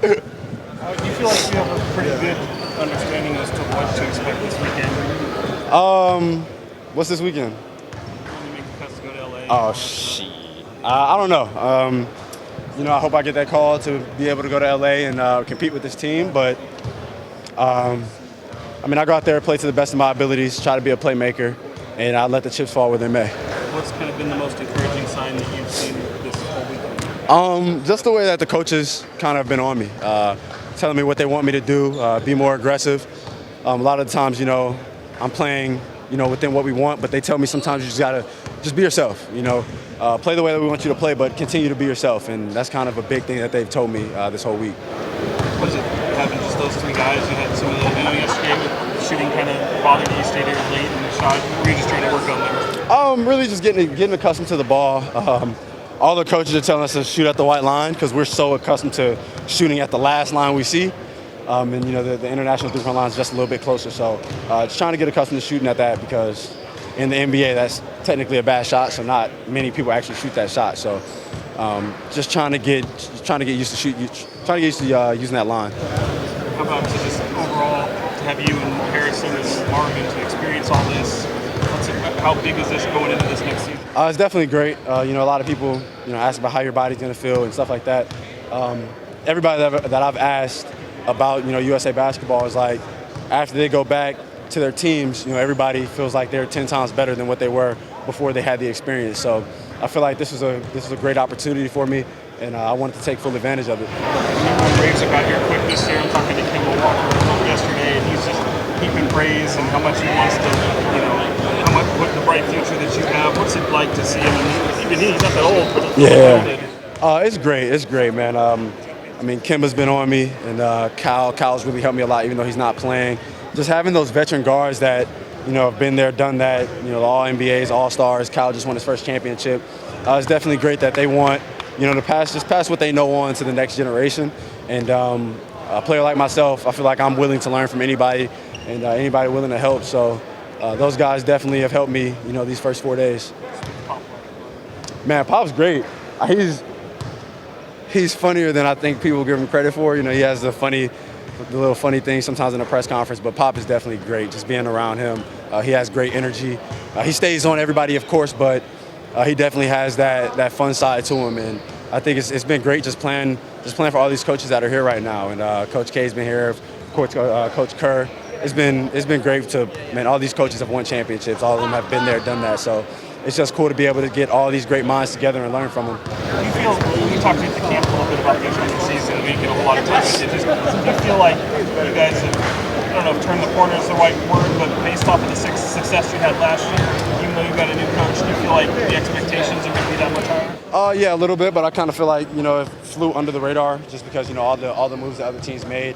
Do you feel like you have a pretty good understanding as to what to expect this weekend? What's this weekend? When you make the cuts to go to LA? Oh, shit. I don't know. I hope I get that call to be able to go to LA and compete with this team. But, I go out there, play to the best of my abilities, try to be a playmaker, and I let the chips fall where they may. What's kind of been the most encouraging sign that you've seen this whole weekend? Just the way that the coaches kind of been on me, telling me what they want me to do, be more aggressive. A lot of the times, I'm playing, within what we want, but they tell me sometimes you just gotta just be yourself. Play the way that we want you to play, but continue to be yourself, and that's kind of a big thing that they've told me this whole week. Was it having just those three guys? You had some of the, yesterday with shooting kind of bothered you, stayed there late in the shot. Were you just trying to work on that? Really just getting accustomed to the ball. All the coaches are telling us to shoot at the white line because we're so accustomed to shooting at the last line we see. The international three-point line is just a little bit closer. So just trying to get accustomed to shooting at that because in the NBA that's technically a bad shot, so not many people actually shoot that shot. So just trying to get used to using that line. How about to just overall to have you and Harrison and Marvin to experience all this? How big is this going into this next season? It's definitely great. A lot of people, ask about how your body's going to feel and stuff like that. Everybody that I've asked about, USA basketball is like, after they go back to their teams, everybody feels like they're 10 times better than what they were before they had the experience. So I feel like this is a great opportunity for me, and I wanted to take full advantage of it. Braves got here quick this year. I'm talking to Kim Walker yesterday, and he's just heaping praise and how much he wants to, what the bright future that you have. What's it like to see him? Even he's not that old, but yeah, it's great. It's great, man. Kemba's been on me, and Cal's really helped me a lot, even though he's not playing. Just having those veteran guards that have been there, done that. All NBAs, All Stars. Cal just won his first championship. It's definitely great that they want to pass what they know on to the next generation. And a player like myself, I feel like I'm willing to learn from anybody, and anybody willing to help. So those guys definitely have helped me, these first 4 days. Man, Pop's great. He's funnier than I think people give him credit for. He has the little funny things sometimes in a press conference, but Pop is definitely great. Just being around him, he has great energy. He stays on everybody, of course, but he definitely has that fun side to him. And I think it's been great just playing for all these coaches that are here right now. And Coach K's been here, of course, Coach Kerr. It's been great all these coaches have won championships. All of them have been there, done that. So it's just cool to be able to get all these great minds together and learn from them. You talked to the camp a little bit about the season. We get a lot of time. Do you feel like you guys have, I don't know if turned the corner is the right word, but based off of the success you had last year, even though you got a new coach, do you feel like the expectations are going to be that much higher? Yeah, a little bit, but I kind of feel like it flew under the radar just because all the moves that other teams made.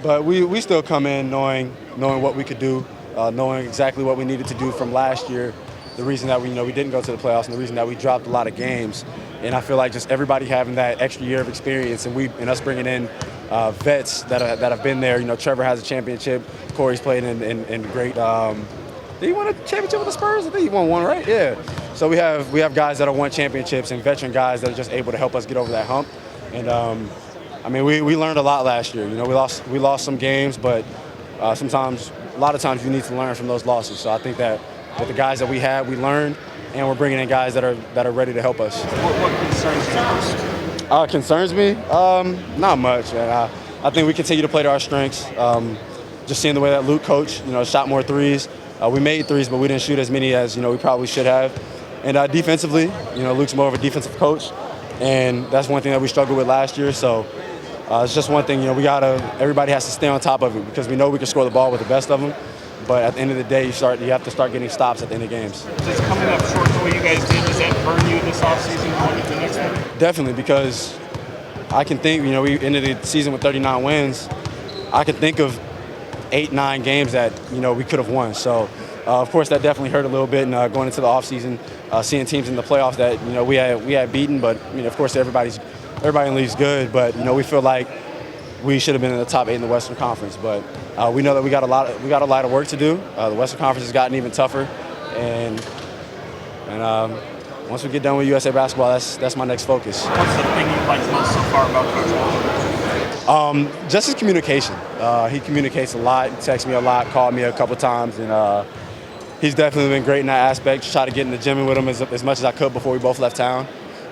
But we still come in knowing what we could do, knowing exactly what we needed to do from last year. The reason that we didn't go to the playoffs and the reason that we dropped a lot of games. And I feel like just everybody having that extra year of experience and us bringing in vets that have been there. Trevor has a championship. Corey's played in great. Did he win a championship with the Spurs? I think he won one, right? Yeah. So we have guys that have won championships and veteran guys that are just able to help us get over that hump. And we learned a lot last year. We lost some games, but a lot of times you need to learn from those losses. So I think that with the guys that we had, we learned, and we're bringing in guys that are ready to help us. What concerns you most? Concerns me? Not much, man. I think we continue to play to our strengths. Just seeing the way that Luke coached, shot more threes. We made threes, but we didn't shoot as many as we probably should have. And defensively, Luke's more of a defensive coach, and that's one thing that we struggled with last year. So it's just one thing, everybody has to stay on top of it because we know we can score the ball with the best of them. But at the end of the day, you have to start getting stops at the end of games. Just coming up short the way you guys did, does that burn you this offseason going into the next one? Definitely, because I can think, we ended the season with 39 wins. I can think of 8-9 games that, we could have won. So, of course, that definitely hurt a little bit. And going into the offseason, seeing teams in the playoffs that, we had beaten. But, of course, everybody in the league's good. But, we feel like we should have been in the top 8 in the Western Conference. But we know that we got a lot of work to do. The Western Conference has gotten even tougher, and once we get done with USA basketball, that's my next focus. What's the thing you like most so far about Coach Just his communication. He communicates a lot. He texts me a lot, called me a couple times, and he's definitely been great in that aspect. Just try to get in the gym with him as much as I could before we both left town.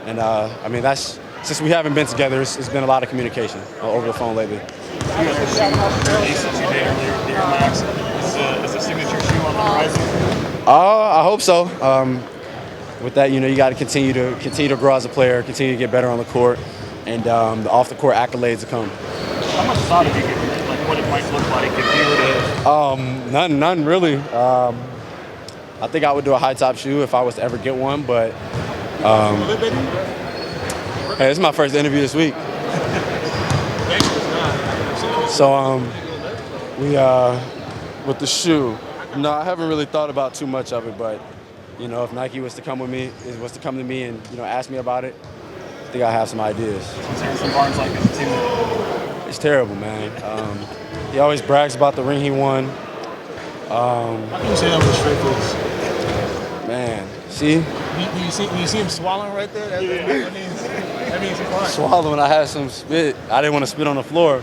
And I mean, that's since we haven't been together, it's been a lot of communication over the phone lately. You guys are shooting ace that you did earlier with the Air Max. Is the signature shoe on the horizon? I hope so. With that, you got to continue to grow as a player, continue to get better on the court, and the off the court accolades to come. How much thought have you given it? Like what it might look like if you were to? None really. I think I would do a high top shoe if I was to ever get one, but hey, this is my first interview this week. So we with the shoe. No, I haven't really thought about too much of it, but if Nike was to come to me and ask me about it, I think I have some ideas. It's terrible, man. He always brags about the ring he won. How can you say that with a straight face? Man, see? You see him swallowing right there? That means he's fine. Swallowing, I had some spit. I didn't want to spit on the floor.